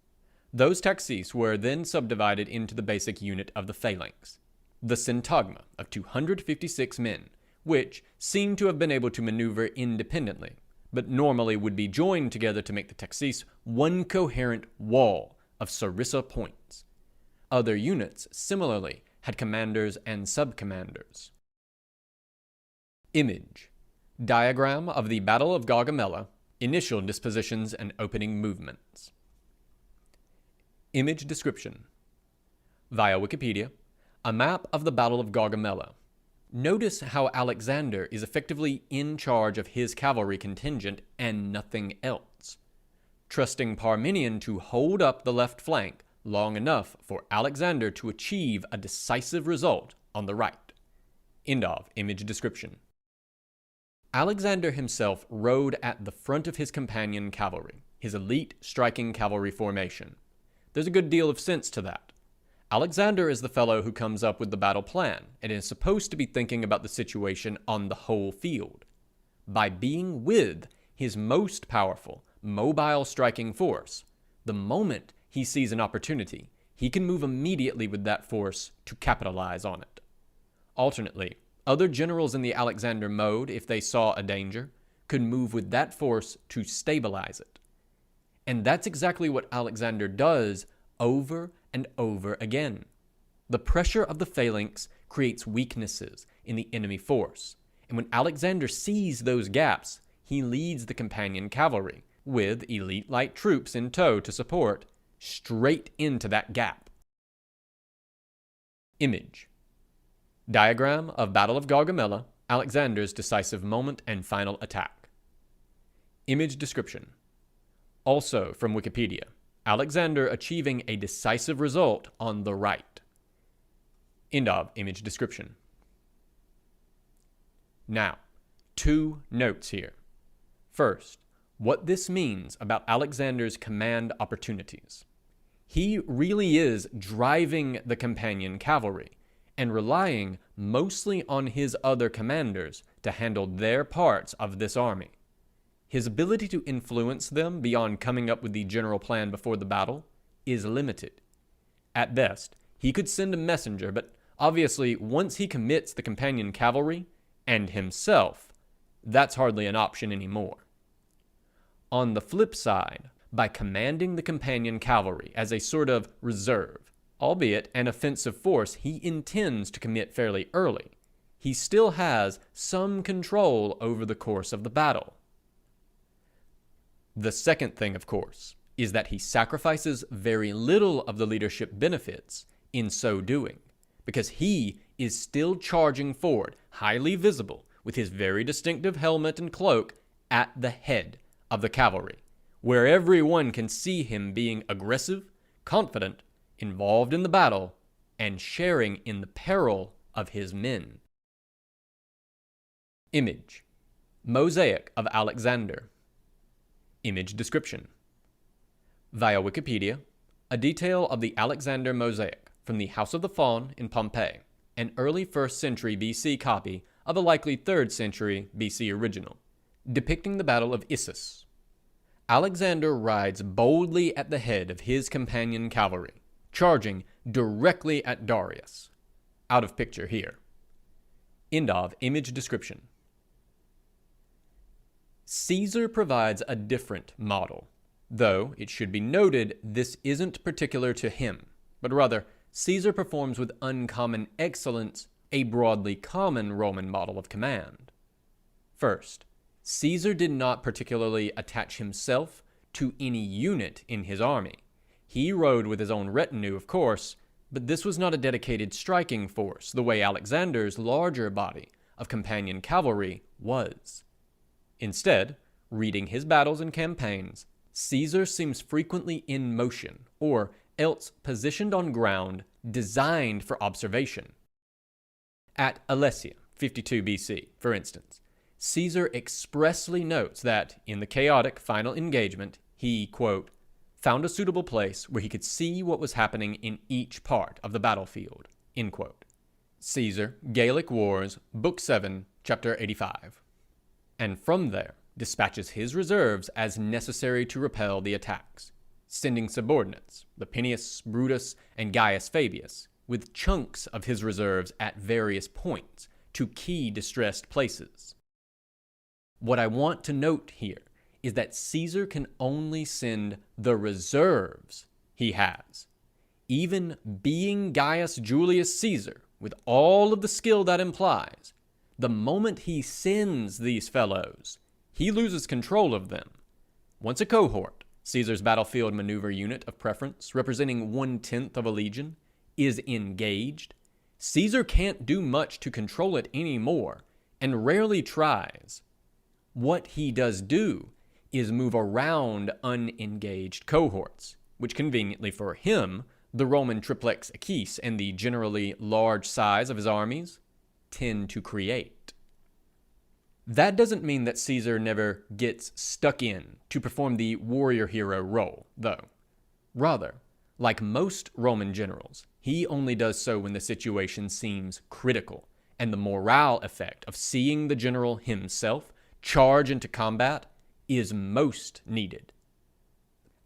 Speaker 1: Those taxis were then subdivided into the basic unit of the phalanx, the syntagma of 256 men, which seem to have been able to maneuver independently, but normally would be joined together to make the taxis one coherent wall of sarissa points. Other units, similarly, had commanders and subcommanders. Image. Diagram of the Battle of Gaugamela, initial dispositions and opening movements. Image description. Via Wikipedia, a map of the Battle of Gaugamela. Notice how Alexander is effectively in charge of his cavalry contingent and nothing else, trusting Parmenion to hold up the left flank long enough for Alexander to achieve a decisive result on the right. End of image description. Alexander himself rode at the front of his companion cavalry, his elite striking cavalry formation. There's a good deal of sense to that. Alexander is the fellow who comes up with the battle plan and is supposed to be thinking about the situation on the whole field. By being with his most powerful, mobile striking force, the moment he sees an opportunity, he can move immediately with that force to capitalize on it. Alternately, other generals in the Alexander mode, if they saw a danger, could move with that force to stabilize it. And that's exactly what Alexander does over and over again. The pressure of the phalanx creates weaknesses in the enemy force, and when Alexander sees those gaps, he leads the companion cavalry, with elite light troops in tow to support, straight into that gap. Image. Diagram of Battle of Gaugamela, Alexander's decisive moment and final attack. Image description. Also from Wikipedia, Alexander achieving a decisive result on the right. End of image description. Now, 2 notes here. First, what this means about Alexander's command opportunities. He really is driving the companion cavalry, and relying mostly on his other commanders to handle their parts of this army. His ability to influence them beyond coming up with the general plan before the battle is limited. At best, he could send a messenger, but obviously once he commits the companion cavalry and himself, that's hardly an option anymore. On the flip side, by commanding the companion cavalry as a sort of reserve, albeit an offensive force he intends to commit fairly early, he still has some control over the course of the battle. The second thing, of course, is that he sacrifices very little of the leadership benefits in so doing, because he is still charging forward, highly visible, with his very distinctive helmet and cloak at the head of the cavalry, where everyone can see him being aggressive, confident, involved in the battle, and sharing in the peril of his men. Image: Mosaic of Alexander. Image description: via Wikipedia, a detail of the Alexander mosaic from the House of the Faun in Pompeii, an early 1st century BC copy of a likely 3rd century BC original, depicting the Battle of Issus. Alexander rides boldly at the head of his companion cavalry, charging directly at Darius. Out of picture here. End of image description. Caesar provides a different model, though it should be noted this isn't particular to him, but rather Caesar performs with uncommon excellence a broadly common Roman model of command. First, Caesar did not particularly attach himself to any unit in his army. He rode with his own retinue, of course, but this was not a dedicated striking force the way Alexander's larger body of companion cavalry was. Instead, reading his battles and campaigns, Caesar seems frequently in motion, or else positioned on ground designed for observation. At Alesia, 52 BC, for instance, Caesar expressly notes that in the chaotic final engagement, he, quote, found a suitable place where he could see what was happening in each part of the battlefield, end quote. Caesar, Gallic Wars, Book 7, Chapter 85. And from there dispatches his reserves as necessary to repel the attacks, sending subordinates, Lepinius, Brutus, and Gaius Fabius, with chunks of his reserves at various points to key distressed places. What I want to note here is that Caesar can only send the reserves he has. Even being Gaius Julius Caesar, with all of the skill that implies, the moment he sends these fellows, he loses control of them. Once a cohort, Caesar's battlefield maneuver unit of preference, representing 1/10 of a legion, is engaged, Caesar can't do much to control it anymore, and rarely tries. What he does do is move around unengaged cohorts, which conveniently for him, the Roman triplex Achis and the generally large size of his armies tend to create. That doesn't mean that Caesar never gets stuck in to perform the warrior hero role, though. Rather, like most Roman generals, he only does so when the situation seems critical, and the morale effect of seeing the general himself charge into combat is most needed.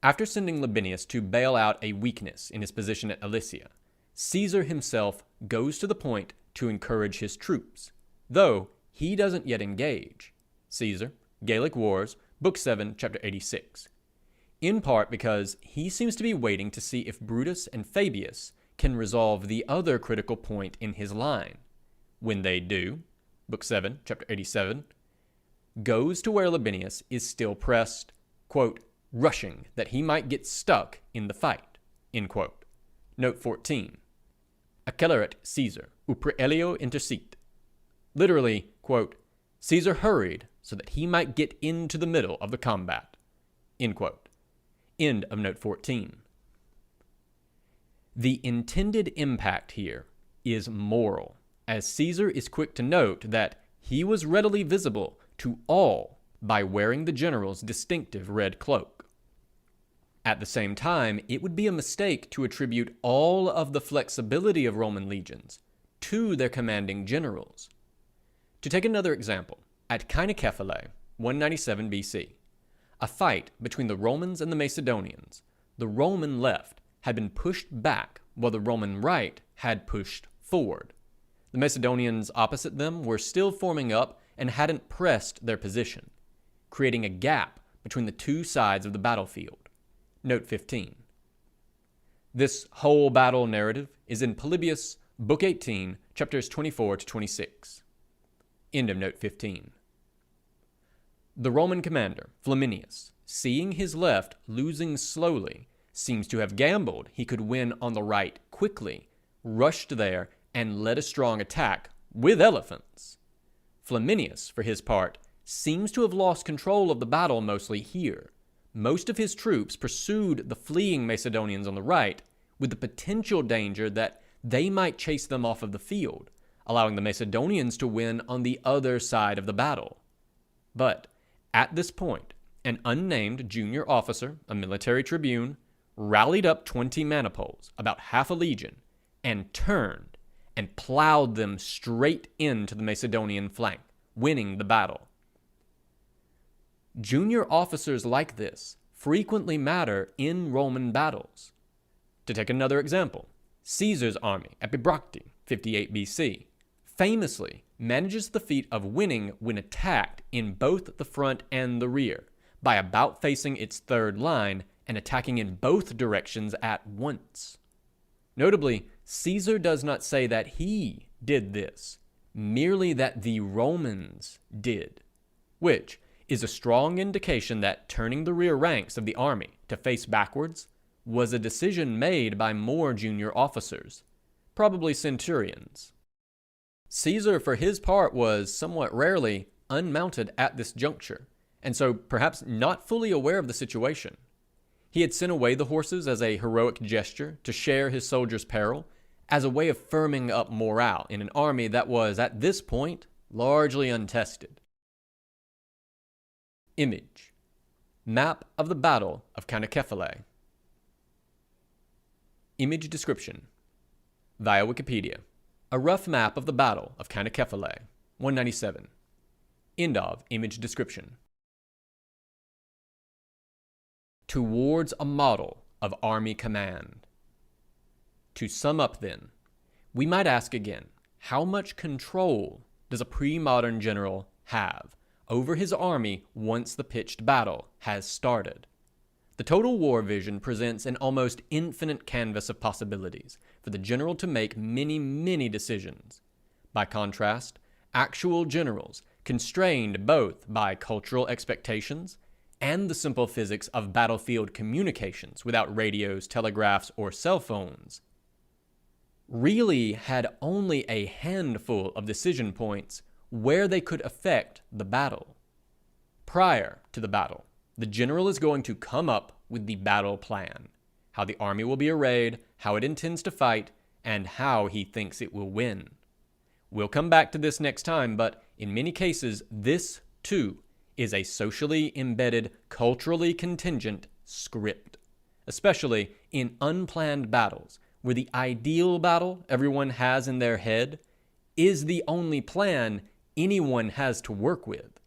Speaker 1: After sending Labienus to bail out a weakness in his position at Alesia, Caesar himself goes to the point to encourage his troops, though he doesn't yet engage. Caesar, Gallic Wars, Book 7, Chapter 86. In part because he seems to be waiting to see if Brutus and Fabius can resolve the other critical point in his line. When they do, Book 7, Chapter 87, goes to where Labienus is still pressed, quote, rushing that he might get stuck in the fight, end quote. Note 14. Accelerat Caesar, upre Elio intercit. Literally, quote, Caesar hurried so that he might get into the middle of the combat, end quote. End of note 14. The intended impact here is moral, as Caesar is quick to note that he was readily visible to all by wearing the general's distinctive red cloak. At the same time, it would be a mistake to attribute all of the flexibility of Roman legions to their commanding generals. To take another example, at Kynokephalae, 197 BC, a fight between the Romans and the Macedonians, the Roman left had been pushed back while the Roman right had pushed forward. The Macedonians opposite them were still forming up and hadn't pressed their position, creating a gap between the two sides of the battlefield. Note 15. This whole battle narrative is in Polybius, Book 18, chapters 24 to 26. End of note 15. The Roman commander, Flaminius, seeing his left losing slowly, seems to have gambled he could win on the right quickly, rushed there, and led a strong attack with elephants. Flaminius, for his part, seems to have lost control of the battle mostly here. Most of his troops pursued the fleeing Macedonians on the right, with the potential danger that they might chase them off of the field, allowing the Macedonians to win on the other side of the battle. But at this point, an unnamed junior officer, a military tribune, rallied up 20 manipoles, about half a legion, and turned and plowed them straight into the Macedonian flank, winning the battle. Junior officers like this frequently matter in Roman battles. To take another example, Caesar's army at Bibracte, 58 BC, famously manages the feat of winning when attacked in both the front and the rear, by about-facing its third line and attacking in both directions at once. Notably, Caesar does not say that he did this, merely that the Romans did, which is a strong indication that turning the rear ranks of the army to face backwards was a decision made by more junior officers, probably centurions. Caesar, for his part, was somewhat rarely unmounted at this juncture, and so perhaps not fully aware of the situation. He had sent away the horses as a heroic gesture to share his soldiers' peril, as a way of firming up morale in an army that was, at this point, largely untested. Image. Map of the Battle of Kynokephalae. Image description. Via Wikipedia. A rough map of the Battle of Kynokephalae, 197. End of image description. Towards a model of army command. To sum up then, we might ask again, how much control does a pre-modern general have over his army once the pitched battle has started? The Total War vision presents an almost infinite canvas of possibilities for the general to make many, many decisions. By contrast, actual generals, constrained both by cultural expectations and the simple physics of battlefield communications without radios, telegraphs, or cell phones, really had only a handful of decision points where they could affect the battle. Prior to the battle, the general is going to come up with the battle plan, how the army will be arrayed, how it intends to fight, and how he thinks it will win. We'll come back to this next time, but in many cases, this, too, is a socially embedded, culturally contingent script, especially in unplanned battles, where the ideal battle everyone has in their head is the only plan anyone has to work with.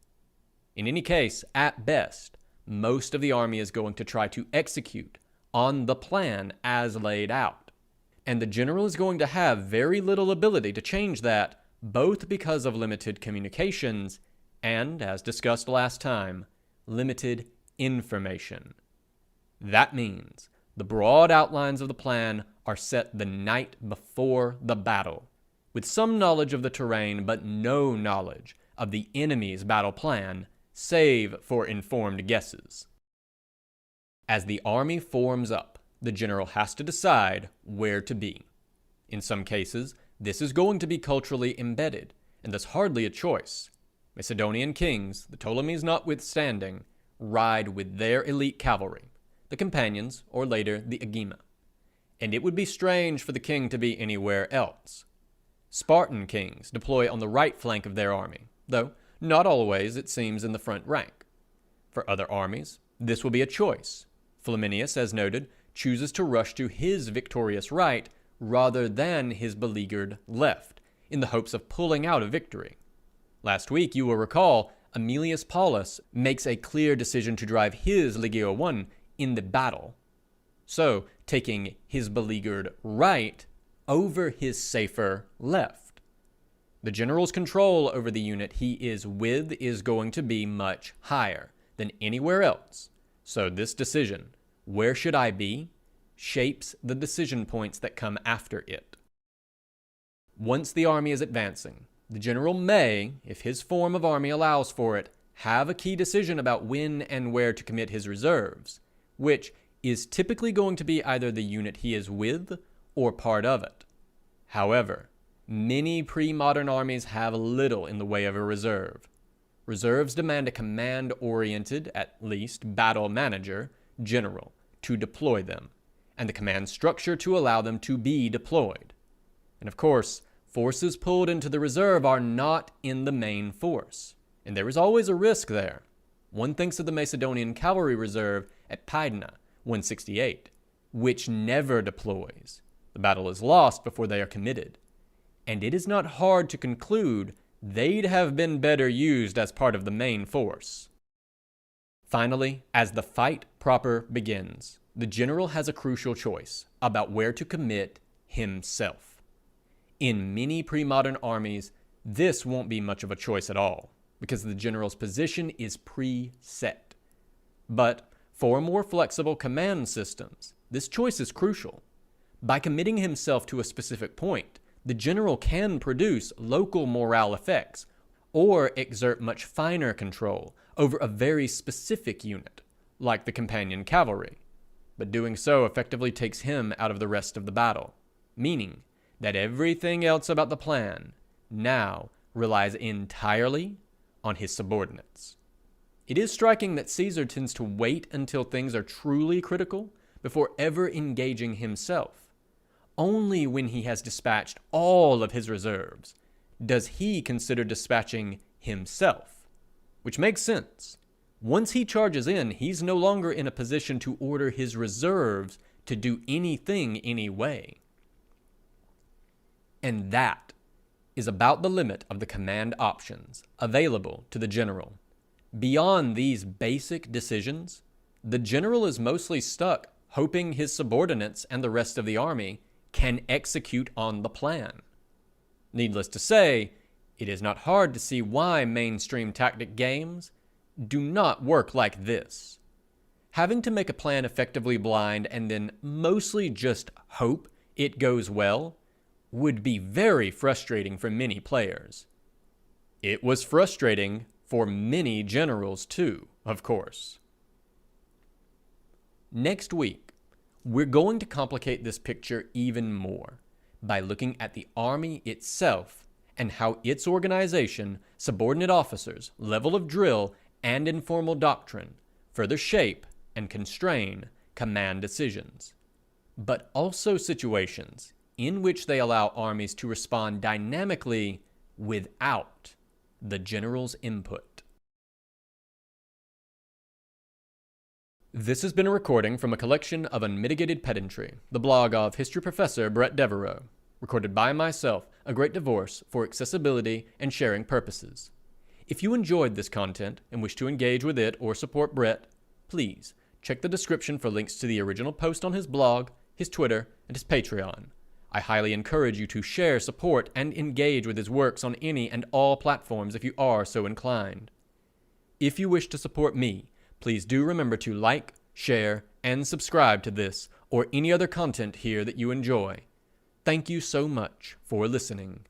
Speaker 1: In any case, at best, most of the army is going to try to execute on the plan as laid out, and the general is going to have very little ability to change that, both because of limited communications and, as discussed last time, limited information. That means the broad outlines of the plan are set the night before the battle, with some knowledge of the terrain but no knowledge of the enemy's battle plan, save for informed guesses. As the army forms up, the general has to decide where to be. In some cases, this is going to be culturally embedded, and thus hardly a choice. Macedonian kings, the Ptolemies notwithstanding, ride with their elite cavalry, the companions, or later the agema, and it would be strange for the king to be anywhere else. Spartan kings deploy on the right flank of their army, though not always, it seems, in the front rank. For other armies, this will be a choice. Flaminius, as noted, chooses to rush to his victorious right rather than his beleaguered left, in the hopes of pulling out a victory. Last week, you will recall, Aemilius Paulus makes a clear decision to drive his Legio I in the battle, so taking his beleaguered right over his safer left. The general's control over the unit he is with is going to be much higher than anywhere else, so this decision, where should I be, shapes the decision points that come after it. Once the army is advancing, the general may, if his form of army allows for it, have a key decision about when and where to commit his reserves, which is typically going to be either the unit he is with or part of it. However, many pre-modern armies have little in the way of a reserve. Reserves demand a command-oriented, at least battle manager, general to deploy them, and the command structure to allow them to be deployed. And of course, forces pulled into the reserve are not in the main force, and there is always a risk there. One thinks of the Macedonian cavalry reserve at Pydna, 168, which never deploys. The battle is lost before they are committed, and it is not hard to conclude they'd have been better used as part of the main force. Finally, as the fight proper begins, the general has a crucial choice about where to commit himself. In many pre-modern armies, this won't be much of a choice at all, because the general's position is preset. But for more flexible command systems, this choice is crucial. By committing himself to a specific point, the general can produce local morale effects or exert much finer control over a very specific unit, like the companion cavalry. But doing so effectively takes him out of the rest of the battle, meaning that everything else about the plan now relies entirely on his subordinates. It is striking that Caesar tends to wait until things are truly critical before ever engaging himself. Only when he has dispatched all of his reserves does he consider dispatching himself, which makes sense. Once he charges in, he's no longer in a position to order his reserves to do anything anyway. And that is about the limit of the command options available to the general. Beyond these basic decisions, the general is mostly stuck hoping his subordinates and the rest of the army can execute on the plan. Needless to say, it is not hard to see why mainstream tactic games do not work like this. Having to make a plan effectively blind and then mostly just hope it goes well would be very frustrating for many players. It was frustrating for many generals too, of course. Next week, we're going to complicate this picture even more by looking at the army itself and how its organization, subordinate officers, level of drill, and informal doctrine further shape and constrain command decisions, but also situations in which they allow armies to respond dynamically without the general's input. This has been a recording from a collection of Unmitigated Pedantry, the blog of history professor Bret, recorded by myself, A Great Divorce, for accessibility and sharing purposes. If you enjoyed this content and wish to engage with it or support Bret, please check the description for links to the original post on his blog, his Twitter, and his Patreon. I highly encourage you to share, support, and engage with his works on any and all platforms if you are so inclined. If you wish to support me, please do remember to like, share, and subscribe to this or any other content here that you enjoy. Thank you so much for listening.